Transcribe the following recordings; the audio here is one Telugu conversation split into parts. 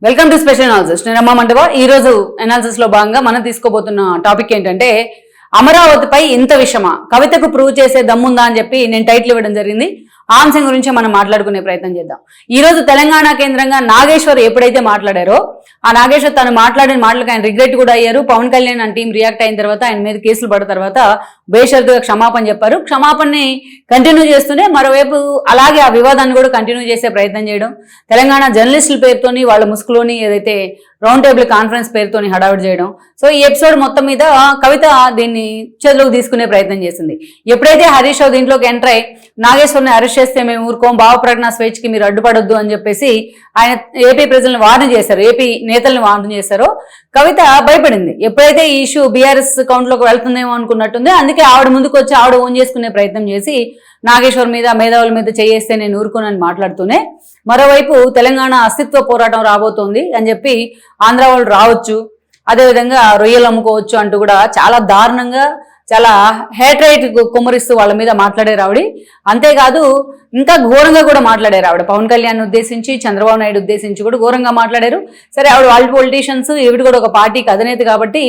Welcome to special analysis. నేను అమ్మ మంటవ. ఈ రోజు అనాలిసిస్ లో భాగంగా మనం తీసుకోబోతున్న టాపిక్ ఏంటంటే అమరావతిపై ఇంత విషమా, కవితకు ప్రూవ్ చేసే దమ్ముందా అని చెప్పి నేను టైటిల్ ఇవ్వడం జరిగింది. ఆ అంశం గురించి మనం మాట్లాడుకునే ప్రయత్నం చేద్దాం. ఈ రోజు తెలంగాణ కేంద్రంగా నాగేశ్వర్ ఎప్పుడైతే మాట్లాడారో ఆ నాగేశ్వర్ తను మాట్లాడిన మాటలకు ఆయన రిగ్రెట్ కూడా అయ్యారు. పవన్ కళ్యాణ్ అని టీం రియాక్ట్ అయిన తర్వాత ఆయన మీద కేసులు పడిన తర్వాత బేషరతుగా క్షమాపణ చెప్పారు. క్షమాపణని కంటిన్యూ చేస్తూనే మరోవైపు అలాగే ఆ వివాదాన్ని కూడా కంటిన్యూ చేసే ప్రయత్నం చేయడం, తెలంగాణ జర్నలిస్టుల పేరుతోని వాళ్ళ ముసుగులోని ఏదైతే రౌండ్ టేబుల్ కాన్ఫరెన్స్ పేరుతోని హడావిడి చేయడం. సో ఈ ఎపిసోడ్ మొత్తం మీద కవిత దీన్ని చేతిలోకి తీసుకునే ప్రయత్నం చేసింది. ఎప్పుడైతే హరీష్ రావు దీంట్లోకి ఎంటర్ అయ్యి నాగేశ్వర్ని అరెస్ట్ చేస్తే మేము ఊరుకోం, భావ ప్రకటన స్వేచ్ఛకి మీరు అడ్డుపడొద్దు అని చెప్పేసి ఆయన ఏపీ ప్రజలను వార్న్ చేశారు, ఏపీ నేతలను వార్న్ చేశారో కవిత భయపడింది. ఎప్పుడైతే ఈ ఇష్యూ బీఆర్ఎస్ అకౌంట్లోకి వెళ్తుందేమో అనుకున్నట్టుంది. అందుకే ఆవిడ ముందుకు వచ్చి ఆవిడ ఓన్ చేసుకునే ప్రయత్నం చేసి నాగేశ్వర్ మీద మేధావుల మీద చేయేస్తే నేను ఊరుకోనని మాట్లాడుతూనే మరోవైపు తెలంగాణ అస్తిత్వ పోరాటం రాబోతోంది అని చెప్పి ఆంధ్ర వాళ్ళు రావచ్చు, అదేవిధంగా రొయ్యలు అమ్ముకోవచ్చు అంటూ కూడా చాలా దారుణంగా చాలా హేట్రైట్ కుమ్మరిస్తూ వాళ్ళ మీద మాట్లాడారు ఆవిడ. అంతేకాదు ఇంకా ఘోరంగా కూడా మాట్లాడారు ఆవిడ. పవన్ కళ్యాణ్ ఉద్దేశించి, చంద్రబాబు నాయుడు ఉద్దేశించి కూడా ఘోరంగా మాట్లాడారు. సరే ఆవిడ వాళ్ళ పొలిటీషియన్స్, ఈవిడ కూడా ఒక పార్టీకి అధినేత కాబట్టి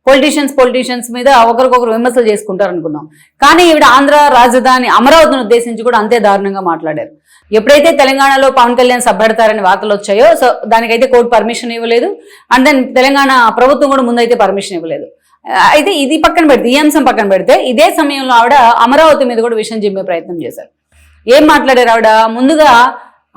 పొలిటీషియన్స్ మీద ఒకరికొకరు విమర్శలు చేసుకుంటారు అనుకుందాం. కానీ ఈవిడ ఆంధ్ర రాజధాని అమరావతిని ఉద్దేశించి కూడా అంతే దారుణంగా మాట్లాడారు. ఎప్పుడైతే తెలంగాణలో పవన్ కళ్యాణ్ సభ్యడతారని వార్తలు వచ్చాయో సో దానికైతే కోర్టు పర్మిషన్ ఇవ్వలేదు. అండ్ దెన్ తెలంగాణ ప్రభుత్వం కూడా ముందైతే పర్మిషన్ ఇవ్వలేదు. అయితే ఇది పక్కన పెడితే, ఈ అంశం పక్కన పెడితే, ఇదే సమయంలో ఆవిడ అమరావతి మీద కూడా విషయం చెప్పే ప్రయత్నం చేశారు. ఏం మాట్లాడారు ఆవిడ? ముందుగా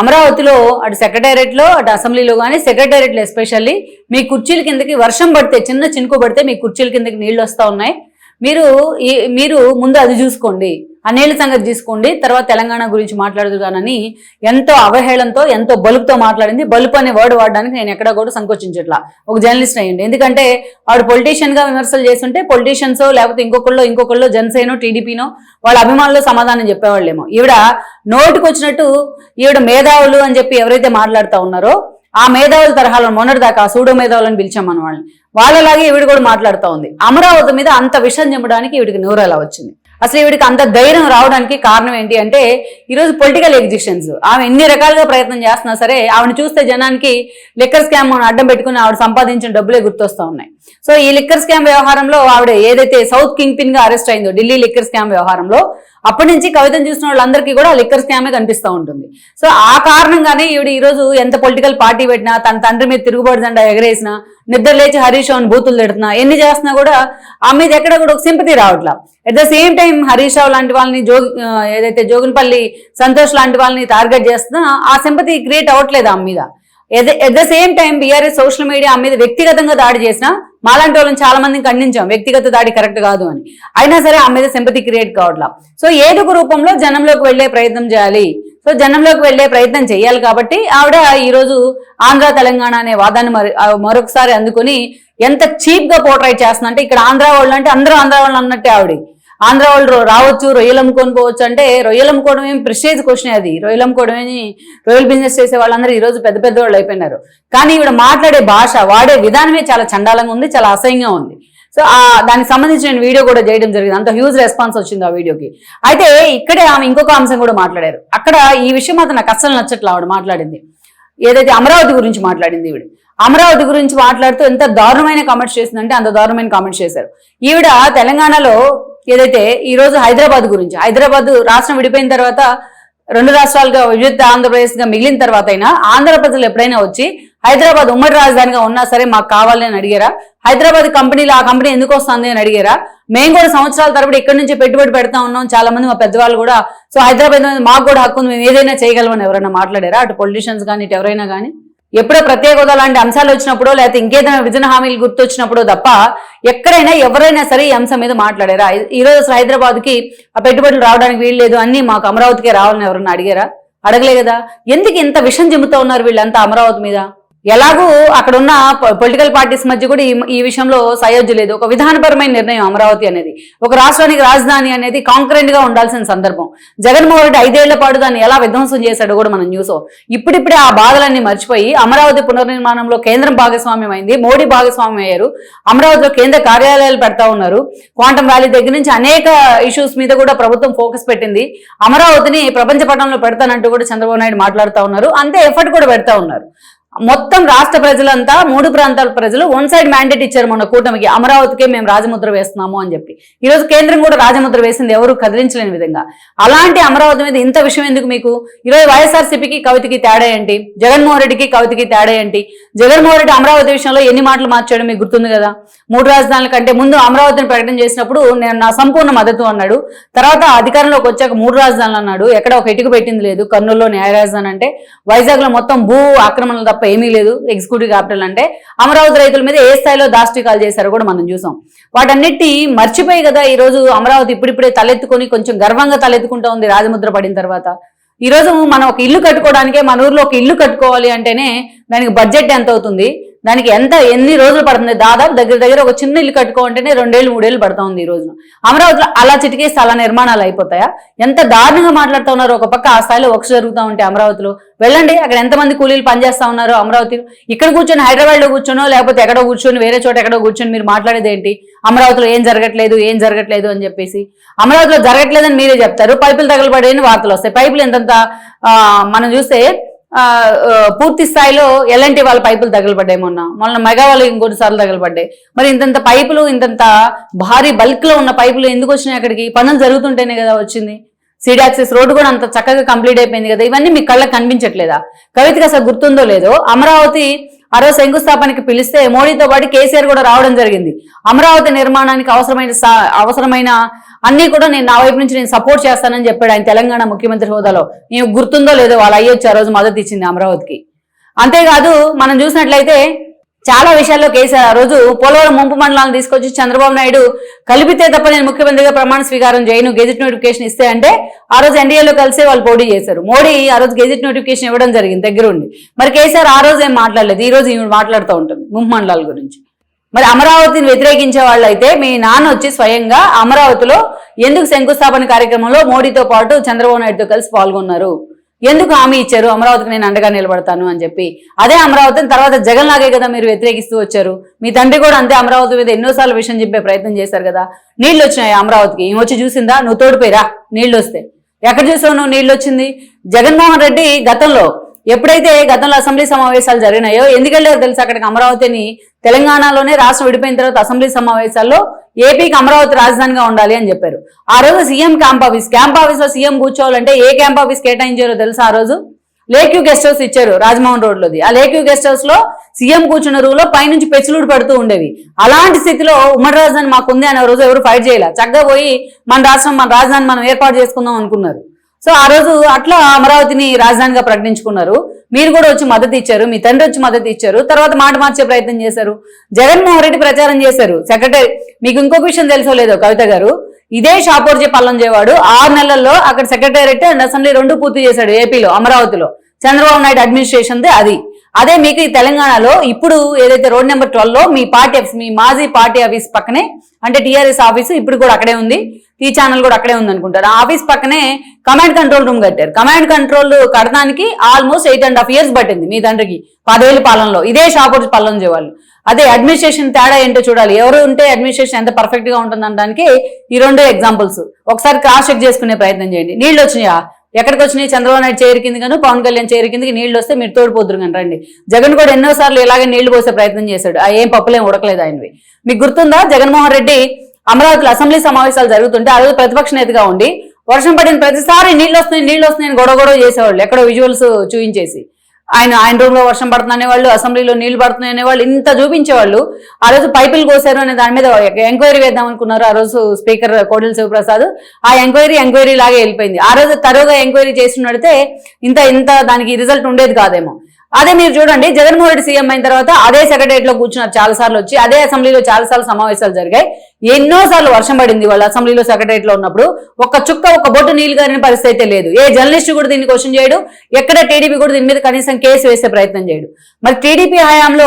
అమరావతిలో అటు సెక్రటేరియట్లో అటు అసెంబ్లీలో కానీ, సెక్రటేరియట్లో ఎస్పెషల్లీ మీ కుర్చీల కిందకి వర్షం పడితే, చిన్న చినుకు పడితే మీ కుర్చీల కిందకి నీళ్లు వస్తూ ఉన్నాయి, మీరు ముందు అది చూసుకోండి, ఆ నీళ్ళ సంగతి తీసుకోండి, తర్వాత తెలంగాణ గురించి మాట్లాడదుగానని ఎంతో అవహేళనతో ఎంతో బలుపుతో మాట్లాడింది. బలుపు అనే వర్డ్ వాడడానికి నేను ఎక్కడా కూడా సంకోచించట్లా, ఒక జర్నలిస్ట్ అయ్యండి. ఎందుకంటే ఆవిడ పొలిటీషియన్ గా విమర్శలు చేస్తుంటే పొలిటీషియన్సో లేకపోతే ఇంకొకళ్ళు జనసేనో టీడీపీనో వాళ్ళ అభిమానులు సమాధానం చెప్పేవాళ్ళేమో. ఈవిడ నోటుకు వచ్చినట్టు ఈవిడ మేధావులు అని చెప్పి ఎవరైతే మాట్లాడుతూ ఉన్నారో ఆ మేధావుల తరహాలో మొన్నటిదాకా సూడో మేధావులని పిలిచాం మన వాళ్ళలాగే ఈవిడ కూడా మాట్లాడుతూ ఉంది. అమరావతి మీద అంత విషయం చెప్పడానికి ఈవిడికి నోరు ఎలా వచ్చింది? అసలు ఈవిడికి అంత ధైర్యం రావడానికి కారణం ఏంటి అంటే ఈరోజు పొలిటికల్ ఎగ్జిస్టెన్స్. ఆమె ఎన్ని రకాలుగా ప్రయత్నం చేస్తున్నా సరే ఆవిడ చూస్తే జనానికి లిక్కర్ స్కామ్ అడ్డం పెట్టుకుని ఆవిడ సంపాదించిన డబ్బులే గుర్తొస్తూ ఉన్నాయి. సో ఈ లిక్కర్ స్కామ్ వ్యవహారంలో ఆవిడ ఏదైతే సౌత్ కింగ్ పిన్ గా అరెస్ట్ అయిందో ఢిల్లీ లిక్కర్ స్కామ్ వ్యవహారంలో, అప్పటి నుంచి కవితను చూసిన వాళ్ళందరికీ కూడా లిక్కర్ స్కామే కనిపిస్తూ ఉంటుంది. సో ఆ కారణంగానే ఈవిడ ఈరోజు ఎంత పొలిటికల్ పార్టీ పెట్టినా, తన తండ్రి మీద తిరుగుబాటు జెండా ఎగరేసినా, నిద్ర లేచి హరీష్ రావుని బూతులు తిడుతున్నా, ఎన్ని చేస్తున్నా కూడా ఆ మీద ఎక్కడ కూడా ఒక సింపతి రావట్లా. At the same time Harish Rao లాంటి వాళ్ళని, ఏదైతే జోగినపల్లి సంతోష్ లాంటి వాళ్ళని టార్గెట్ చేస్తున్నా ఆ సింపతి క్రియేట్ అవ్వట్లేదు ఆమె మీద. At the same time BRS social media ఆమె మీద వ్యక్తిగతంగా దాడి చేసినా మాలాంటి వాళ్ళని చాలా మందిని ఖండించాం, వ్యక్తిగత దాడి కరెక్ట్ కాదు అని. అయినా సరే ఆమె మీద సింపతి క్రియేట్ కావట్లా. సో ఏదో ఒక రూపంలో జనంలోకి వెళ్లే ప్రయత్నం చేయాలి. సో జనంలోకి వెళ్లే ప్రయత్నం చేయాలి కాబట్టి ఆవిడ ఈరోజు ఆంధ్ర తెలంగాణ అనే వాదాన్ని మరొకసారి అందుకుని ఎంత చీప్ గా పోర్ట్రైట్ చేస్తుందంటే ఇక్కడ ఆంధ్ర వాళ్ళు అంటే అందరూ ఆంధ్ర వాళ్ళు అన్నట్టే ఆవిడ. ఆంధ్ర వాళ్ళు రావచ్చు, రొయ్యలు అమ్ముకొని పోవచ్చు అంటే రొయ్యలు అమ్ముకోవడం ఏమి ప్రెస్టేజ్ క్వశ్చన్ అది. రొయ్యలు అమ్ముకోవడమేని రొయ్యల్ బిజినెస్ చేసే వాళ్ళందరూ ఈ రోజు పెద్ద పెద్ద వాళ్ళు అయిపోయినారు. కానీ ఈవిడ మాట్లాడే భాష, వాడే విధానమే చాలా చండాలంగా ఉంది, చాలా అసహ్యంగా ఉంది. సో దానికి సంబంధించిన వీడియో కూడా చేయడం జరిగింది. అంత హ్యూజ్ రెస్పాన్స్ వచ్చింది ఆ వీడియోకి. అయితే ఇక్కడే ఆమె ఇంకొక అంశం కూడా మాట్లాడారు. అక్కడ ఈ విషయం మాత్రం నాకు అస్సలు నచ్చట్లా ఆవిడ మాట్లాడింది. ఏదైతే అమరావతి గురించి మాట్లాడింది ఈవిడ, అమరావతి గురించి మాట్లాడుతూ ఎంత దారుణమైన కామెంట్స్ చేసిందంటే అంత దారుణమైన కామెంట్స్ చేశారు. ఈవిడ తెలంగాణలో ఏదైతే ఈ రోజు హైదరాబాద్ గురించి, హైదరాబాద్ రాష్ట్రం విడిపోయిన తర్వాత 2 రాష్ట్రాలుగా విభజిత ఆంధ్రప్రదేశ్ గా మిగిలిన తర్వాత అయినా ఆంధ్ర ప్రజలు ఎప్పుడైనా వచ్చి హైదరాబాద్ ఉమ్మడి రాజధానిగా ఉన్నా సరే మాకు కావాలి అని అడిగారా? హైదరాబాద్ కంపెనీలు ఆ కంపెనీ ఎందుకు వస్తుంది అని అడిగారా? మేము కూడా సంవత్సరాల తరబడి ఇక్కడి నుంచి పెట్టుబడి పెడతా ఉన్నాం, చాలా మంది మా పెద్దవాళ్ళు కూడా. సో హైదరాబాద్ మాకు కూడా హక్కు ఉంది, మేము ఏదైనా చేయగలమని ఎవరైనా మాట్లాడారా? అటు పొలిటీషియన్స్ కానీ ఇటు ఎవరైనా కానీ ఎప్పుడో ప్రత్యేక హోదా లాంటి అంశాలు వచ్చినప్పుడో లేకపోతే ఇంకేదైనా విజన హామీలు గుర్తొచ్చినప్పుడో తప్ప ఎక్కడైనా ఎవరైనా సరే ఈ అంశం మీద మాట్లాడారా? ఈరోజు అసలు హైదరాబాద్కి ఆ పెట్టుబడులు రావడానికి వీల్లేదు, అన్ని మాకు అమరావతికే రావాలని ఎవరన్నా అడిగారా? అడగలే కదా. ఎందుకు ఇంత విషం చెబుతూ ఉన్నారు వీళ్ళంతా అమరావతి మీద? ఎలాగూ అక్కడ ఉన్న పొలిటికల్ పార్టీస్ మధ్య కూడా ఈ విషయంలో సయోధ్య లేదు. ఒక విధానపరమైన నిర్ణయం అమరావతి అనేది, ఒక రాష్ట్రానికి రాజధాని అనేది కాంకరెంట్ గా ఉండాల్సిన సందర్భం. జగన్మోహన్ రెడ్డి 5 ఏళ్ల పాటు దాన్ని ఎలా విధ్వంసం చేశాడో కూడా మనం చూసాం. ఇప్పుడిప్పుడే ఆ బాధలన్నీ మర్చిపోయి అమరావతి పునర్నిర్మాణంలో కేంద్రం భాగస్వామ్యం అయింది, మోడీ భాగస్వామ్యం అయ్యారు, అమరావతిలో కేంద్ర కార్యాలయాలు పెడతా ఉన్నారు, క్వాంటమ్ వ్యాలీ దగ్గర నుంచి అనేక ఇష్యూస్ మీద కూడా ప్రభుత్వం ఫోకస్ పెట్టింది, అమరావతిని ప్రపంచ పటంలో పెడతానంటూ కూడా చంద్రబాబు నాయుడు మాట్లాడుతూ ఉన్నారు, అంతే ఎఫర్ట్ కూడా పెడతా ఉన్నారు. మొత్తం రాష్ట్ర ప్రజలంతా 3 ప్రాంతాల ప్రజలు వన్ సైడ్ మ్యాండేట్ ఇచ్చారు మొన్న కూటమికి, అమరావతికే మేము రాజముద్ర వేస్తున్నాము అని చెప్పి. ఈరోజు కేంద్రం కూడా రాజముద్ర వేసింది, ఎవరు కదిలించలేని విధంగా. అలాంటి అమరావతి మీద ఇంత విషయం ఎందుకు మీకు? ఈరోజు వైఎస్ఆర్సీపీకి కవితకి తేడా ఏంటి? జగన్మోహన్ రెడ్డికి కవితకి తేడా ఏంటి? జగన్మోహన్ రెడ్డి అమరావతి విషయంలో ఎన్ని మాటలు మార్చాడు మీకు గుర్తుంది కదా. 3 రాజధానుల కంటే ముందు అమరావతిని ప్రకటన చేసినప్పుడు నేను నా సంపూర్ణ మద్దతు అన్నాడు. తర్వాత అధికారంలోకి వచ్చాక 3 రాజధానులు అన్నాడు. ఎక్కడ ఒక ఇటుకు పెట్టింది లేదు. కర్నూలులో న్యాయ రాజధాని అంటే, వైజాగ్ లో మొత్తం భూ ఆక్రమణలు తప్ప ఏమీ లేదు. ఎగ్జిక్యూటివ్ క్యాపిటల్ అంటే అమరావతి రైతుల మీద ఏ స్థాయిలో దాష్టికాలు చేశారో కూడా మనం చూసాం. వాటన్నిటి మర్చిపోయి కదా ఈరోజు అమరావతి ఇప్పుడిప్పుడే తలెత్తుకొని కొంచెం గర్వంగా తలెత్తుకుంటా ఉంది రాజముద్ర పడిన తర్వాత. ఈ రోజు మనం ఒక ఇల్లు కట్టుకోవడానికే, మన ఊర్లో ఒక ఇల్లు కట్టుకోవాలి అంటేనే దానికి బడ్జెట్ ఎంత అవుతుంది, దానికి ఎన్ని రోజులు పడుతుంది? దాదాపు దగ్గర ఒక చిన్న ఇల్లు కట్టుకోవాలంటేనే 2 ఏళ్ళు 3 ఏళ్ళు పడతా ఉంది ఈ రోజున. అమరావతిలో అలా చిటికేస్తే అలా నిర్మాణాలు అయిపోతాయా? ఎంత దారుణంగా మాట్లాడుతూ ఉన్నారు. ఒక పక్క ఆ స్థాయిలో వర్క్స్ జరుగుతూ ఉంటే అమరావతిలో వెళ్ళండి, అక్కడ ఎంతమంది కూలీలు పనిచేస్తా ఉన్నారు అమరావతిలో. ఇక్కడ కూర్చొని హైదరాబాద్ లో కూర్చొనో లేకపోతే ఎక్కడో కూర్చొని వేరే చోట ఎక్కడో కూర్చొని మీరు మాట్లాడేది ఏంటి? అమరావతిలో ఏం జరగట్లేదు అని చెప్పేసి. అమరావతిలో జరగట్లేదని మీరే చెప్తారు, పైపులు తగలబడేని వార్తలు వస్తాయి. పైపులు ఎంతంత మనం చూస్తే పూర్తి స్థాయిలో ఎలాంటి వాళ్ళ పైపులు తగలబడ్డాయి, మొన్న మెగా వాళ్ళు ఇంకొన్ని సార్లు తగలబడ్డాయి. మరి ఇంతంత పైపులు, ఇంతంత భారీ బల్క్ లో ఉన్న పైపులు ఎందుకు వచ్చినాయి అక్కడికి? పనులు జరుగుతుంటేనే కదా వచ్చింది. సీడ్ యాక్సెస్ రోడ్డు కూడా అంత చక్కగా కంప్లీట్ అయిపోయింది కదా. ఇవన్నీ మీ కళ్ళకి కనిపించట్లేదా? కవితకి అసలు గుర్తుందో లేదో, అమరావతి ఆ రోజు శంకుస్థాపనకి పిలిస్తే మోడీతో పాటు కేసీఆర్ కూడా రావడం జరిగింది. అమరావతి నిర్మాణానికి అవసరమైన అన్ని కూడా నా వైపు నుంచి నేను సపోర్ట్ చేస్తానని చెప్పాడు ఆయన తెలంగాణ ముఖ్యమంత్రి హోదాలో. నీకు గుర్తుందో లేదో, వాళ్ళ అయ్యొచ్చి ఆ రోజు మద్దతు ఇచ్చింది అమరావతికి. అంతేకాదు మనం చూసినట్లయితే చాలా విషయాల్లో కేసీఆర్ ఆ రోజు పోలవరం ముంపు మండలాలను తీసుకొచ్చి చంద్రబాబు నాయుడు కలిపితే తప్ప నేను ముఖ్యమంత్రిగా ప్రమాణ స్వీకారం చేయను, గెజిట్ నోటిఫికేషన్ ఇస్తే అంటే ఆ రోజు ఎన్డీఏలో కలిసి వాళ్ళు పోటీ చేశారు. మోడీ ఆ రోజు గెజిట్ నోటిఫికేషన్ ఇవ్వడం జరిగింది దగ్గరుండి. మరి కేసీఆర్ ఆ రోజు ఏం మాట్లాడలేదు, ఈ రోజు ఈవిడ మాట్లాడుతూ ఉంటుంది ముంపు మండలాల గురించి. మరి అమరావతిని వ్యతిరేకించే వాళ్ళు అయితే మీ నాన్న వచ్చి స్వయంగా అమరావతిలో ఎందుకు శంకుస్థాపన కార్యక్రమంలో మోడీతో పాటు చంద్రబాబు నాయుడుతో కలిసి పాల్గొన్నారు? ఎందుకు హామీ ఇచ్చారు అమరావతికి నేను అండగా నిలబడతాను అని చెప్పి? అదే అమరావతిని తర్వాత జగన్ లాగే కదా మీరు వ్యతిరేకిస్తూ వచ్చారు. మీ తండ్రి కూడా అంతే అమరావతి మీద ఎన్నోసార్లు విషయం చెప్పే ప్రయత్నం చేశారు కదా. నీళ్ళు వచ్చినాయి అమరావతికి, ఏం వచ్చి చూసిందా? నువ్వు తోడిపోయిరా నీళ్ళు వస్తే. ఎక్కడ చూసావు నువ్వు నీళ్ళు వచ్చింది? జగన్మోహన్ రెడ్డి ఎప్పుడైతే గతంలో అసెంబ్లీ సమావేశాలు జరిగినాయో ఎందుకు వెళ్ళారో తెలుసు అక్కడికి అమరావతిని? తెలంగాణలోనే రాష్ట్రం విడిపోయిన తర్వాత అసెంబ్లీ సమావేశాల్లో ఏపీకి అమరావతి రాజధానిగా ఉండాలి అని చెప్పారు. ఆ రోజు సీఎం క్యాంప్ ఆఫీస్ లో సీఎం కూర్చోవాలంటే ఏ క్యాంప్ ఆఫీస్ కేటాయించారో తెలుసా? ఆ రోజు లేక్యూ గెస్ట్ హౌస్ ఇచ్చారు రాజ్మోహన్ రోడ్ లోది. ఆ లేక్యూ గెస్ట్ హౌస్ లో సీఎం కూర్చున్న రూమ్ లో పైనుంచి పెచ్చులుడు పడుతూ ఉండేవి. అలాంటి స్థితిలో ఉమ్మడి రాజధాని మాకుంది అనే రోజు ఎవరు ఫైట్ చేయలే. చక్కగా పోయి మన రాజధాని మనం ఏర్పాటు చేసుకుందాం అనుకున్నారు. సో ఆ రోజు అట్లా అమరావతిని రాజధానిగా ప్రకటించుకున్నారు. మీరు కూడా వచ్చి మద్దతు ఇచ్చారు, మీ తండ్రి వచ్చి మద్దతు ఇచ్చారు. తర్వాత మాట మార్చే ప్రయత్నం చేశారు. జగన్మోహన్ రెడ్డి ప్రచారం చేశారు. సెక్రటరీ మీకు ఇంకొక విషయం తెలుసో లేదో కవిత గారు, ఇదే షాపూర్జీ పల్లంజేవాడు 6 నెలల్లో అక్కడ సెక్రటేరియట్ అండ్ అసెంబ్లీ 2 పూర్తి చేశాడు ఏపీలో అమరావతిలో. చంద్రబాబు నాయుడు అడ్మినిస్ట్రేషన్ అదే మీకు ఈ తెలంగాణలో ఇప్పుడు ఏదైతే రోడ్ నెంబర్ 12 లో మీ పార్టీ ఆఫీస్, మీ మాజీ పార్టీ ఆఫీస్ పక్కనే, అంటే టీఆర్ఎస్ ఆఫీసు ఇప్పుడు కూడా అక్కడే ఉంది, ఈ ఛానల్ కూడా అక్కడే ఉంది అనుకుంటారు. ఆ ఆఫీస్ పక్కనే కమాండ్ కంట్రోల్ రూమ్ కట్టారు. కమాండ్ కంట్రోల్ కట్టడానికి ఆల్మోస్ట్ 8.5 years పట్టింది మీ తండ్రికి 10 ఏళ్ళ పాలనలో. ఇదే షాపూర్ పల్లంజే వాళ్ళు. అదే అడ్మినిస్ట్రేషన్ తేడా ఏంటో చూడాలి. ఎవరు ఉంటే అడ్మినిస్ట్రేషన్ ఎంత పర్ఫెక్ట్ గా ఉంటుంది అనడానికి ఈ 2 ఎగ్జాంపుల్స్. ఒకసారి క్రాస్ చెక్ చేసుకునే ప్రయత్నం చేయండి. నీళ్ళు వచ్చినాయా? ఎక్కడికి వచ్చినాయి? చంద్రబాబు నాయుడు చేరు కింద గాను పవన్ కళ్యాణ్ చేరు కిందకి నీళ్లు వస్తే మీరు తోడిపోతురు కానీ రండి. జగన్ కూడా ఎన్నోసార్లు ఇలాగే నీళ్లు పోసే ప్రయత్నం చేశాడు. ఆ ఏం పప్పులేం ఉడకలేదు ఆయనవి. మీకు గుర్తుందా? జగన్మోహన్ రెడ్డి అమరావతిలో అసెంబ్లీ సమావేశాలు జరుగుతుంటే ఆ రోజు ప్రతిపక్ష నేతగా ఉండి వర్షం పడిన ప్రతిసారి నీళ్ళు వస్తున్నాయి గొడవ చేసేవాళ్ళు, ఎక్కడో విజువల్స్ చూపించేసి. ఆయన రూమ్ లో వర్షం పడుతుంది అనేవాళ్ళు, అసెంబ్లీలో నీళ్లు పడుతున్నాయి అనేవాళ్ళు, ఇంత చూపించేవాళ్ళు. ఆ రోజు పైపులు కోసారు అనే దాని మీద ఎంక్వైరీ వేద్దాం అనుకున్నారు ఆ రోజు స్పీకర్ కోడెల శివప్రసాద్. ఆ ఎంక్వైరీ లాగే వెళ్ళిపోయింది. ఆ రోజు తరువుగా ఎంక్వైరీ చేస్తున్నడితే ఇంత దానికి రిజల్ట్ ఉండేది కాదేమో. అదే మీరు చూడండి, జగన్మోహన్ రెడ్డి సీఎం అయిన తర్వాత అదే సెక్రటరియట్ లో కూర్చున్నారు చాలా సార్లు వచ్చి, అదే అసెంబ్లీలో చాలా సార్లు సమావేశాలు జరిగాయి. ఎన్నోసార్లు వర్షం పడింది వాళ్ళు అసెంబ్లీలో సెక్రటరియట్ లో ఉన్నప్పుడు. ఒక్క బొట్టు నీళ్లు గారిన పరిస్థితి అయితే లేదు. ఏ జర్నలిస్ట్ కూడా దీన్ని క్వశ్చన్ చేయడు, ఎక్కడ టీడీపీ కూడా దీని మీద కనీసం కేసు వేసే ప్రయత్నం చేయడు. మరి టీడీపీ హయాంలో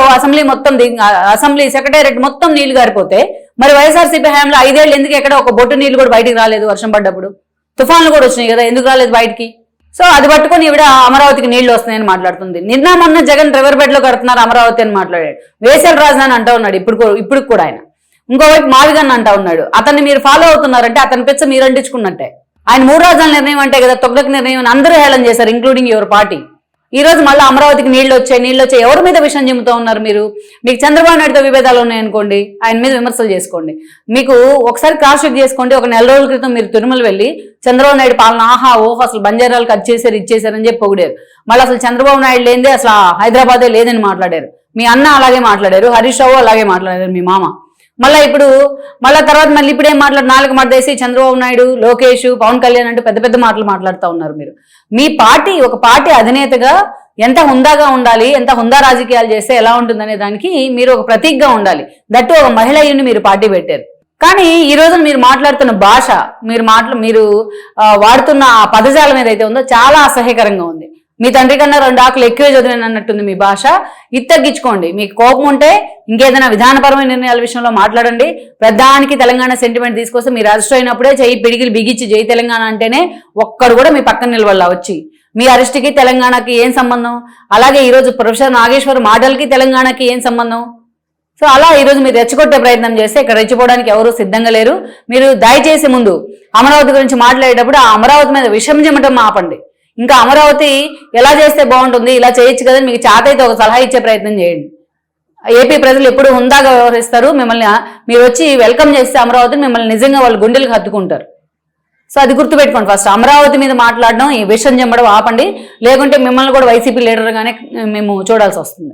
అసెంబ్లీ సెక్రటరియట్ మొత్తం నీళ్లు గారిపోతే మరి వైఎస్ఆర్సీపీ హయాంలో 5 ఏళ్ళు ఎందుకు ఎక్కడ ఒక బొట్టు నీళ్లు కూడా బయటికి రాలేదు? వర్షం పడ్డప్పుడు తుఫాన్లు కూడా వచ్చినాయి కదా, ఎందుకు రాలేదు బయటికి? సో అది పట్టుకొని ఈవిడ అమరావతికి నీళ్లు వస్తున్నాయని మాట్లాడుతుంది. నిన్న మొన్న జగన్ రివర్ బెడ్ లో కడుతున్నారు అమరావతి అని మాట్లాడాడు. వేసల రాజధాని అంటా ఉన్నాడు ఇప్పుడు కూడా ఆయన. ఇంకోవైపు మావిగన్ అంటా ఉన్నాడు. అతన్ని మీరు ఫాలో అవుతున్నారంటే అతని పిచ్చ మీరు అంటించుకున్నట్టే. ఆయన 3 రాజధానుల నిర్ణయం అంటే కదా తొగ్లక్ నిర్ణయం అని అందరూ హేళన చేశారు, ఇంక్లూడింగ్ యువర్ పార్టీ. ఈ రోజు మళ్ళీ అమరావతికి నీళ్లు వచ్చాయి ఎవరి మీద విషయం చెబుతూ ఉన్నారు మీరు? మీకు చంద్రబాబు నాయుడుతో విభేదాలు ఉన్నాయనుకోండి, ఆయన మీద విమర్శలు చేసుకోండి. మీకు ఒకసారి క్రాస్ చెక్ చేసుకోండి. ఒక నెల రోజుల క్రితం మీరు తిరుమల వెళ్ళి చంద్రబాబు నాయుడు పాలన ఓహో అసలు బంజారాలు కట్ చేశారు ఇచ్చేసారని చెప్పి పొగిడారు. మళ్ళీ అసలు చంద్రబాబు నాయుడు లేదే అసలు హైదరాబాదే లేదని మాట్లాడారు. మీ అన్న అలాగే మాట్లాడారు, హరీష్ రావు అలాగే మాట్లాడారు, మీ మామ. మళ్ళీ తర్వాత ఇప్పుడు ఏం నాలుగు మాటేసి చంద్రబాబు నాయుడు, లోకేష్, పవన్ కళ్యాణ్ అంటూ పెద్ద పెద్ద మాటలు మాట్లాడుతూ ఉన్నారు మీరు. మీ పార్టీ ఒక పార్టీ అధినేతగా ఎంత హుందాగా ఉండాలి, ఎంత హుందా రాజకీయాలు చేస్తే ఎలా ఉంటుందనే దానికి మీరు ఒక ప్రతీకగా ఉండాలి. దట్టు ఒక మహిళ అయ్యుని మీరు పార్టీ పెట్టారు. కానీ ఈ రోజు మీరు మాట్లాడుతున్న భాష, మీరు వాడుతున్న ఆ పదజాలం ఏదైతే ఉందో చాలా అసహ్యకరంగా ఉంది. మీ తండ్రి కన్నా 2 ఆకులు ఎక్కువే చదివాను అన్నట్టుంది మీ భాష. ఇది తగ్గించుకోండి. మీకు కోపం ఉంటే ఇంకేదైనా విధానపరమైన నిర్ణయాల విషయంలో మాట్లాడండి. ప్రధానికి తెలంగాణ సెంటిమెంట్ తీసుకొస్తే మీరు అరెస్ట్ అయినప్పుడే చెయ్యి పిడిగిలు బిగించి జై తెలంగాణ అంటేనే ఒక్కడు కూడా మీ పక్కన నిలబడలా వచ్చి. మీ అరెస్ట్కి తెలంగాణకి ఏం సంబంధం? అలాగే ఈరోజు ప్రొఫెసర్ నాగేశ్వర్ మాటలకి తెలంగాణకి ఏం సంబంధం? సో అలా ఈరోజు మీరు రెచ్చగొట్టే ప్రయత్నం చేస్తే ఇక్కడ రెచ్చిపోవడానికి ఎవరూ సిద్ధంగా లేరు. మీరు దయచేసి ముందు అమరావతి గురించి మాట్లాడేటప్పుడు ఆ అమరావతి మీద విషం చెమటం ఆపండి. ఇంకా అమరావతి ఎలా చేస్తే బాగుంటుంది, ఇలా చేయొచ్చు కదా, మీకు చేత అయితే ఒక సలహా ఇచ్చే ప్రయత్నం చేయండి. ఏపీ ప్రజలు ఎప్పుడు హుందాగా వ్యవహరిస్తారు. మిమ్మల్ని మీరు వచ్చి వెల్కమ్ చేస్తే అమరావతిని మిమ్మల్ని నిజంగా వాళ్ళు గుండెలకు హత్తుకుంటారు. సో అది గుర్తుపెట్టుకోండి. ఫస్ట్ అమరావతి మీద మాట్లాడడం, ఈ విషం చెమ్మడం ఆపండి. లేకుంటే మిమ్మల్ని కూడా వైసీపీ లీడర్గానే మేము చూడాల్సి వస్తుంది.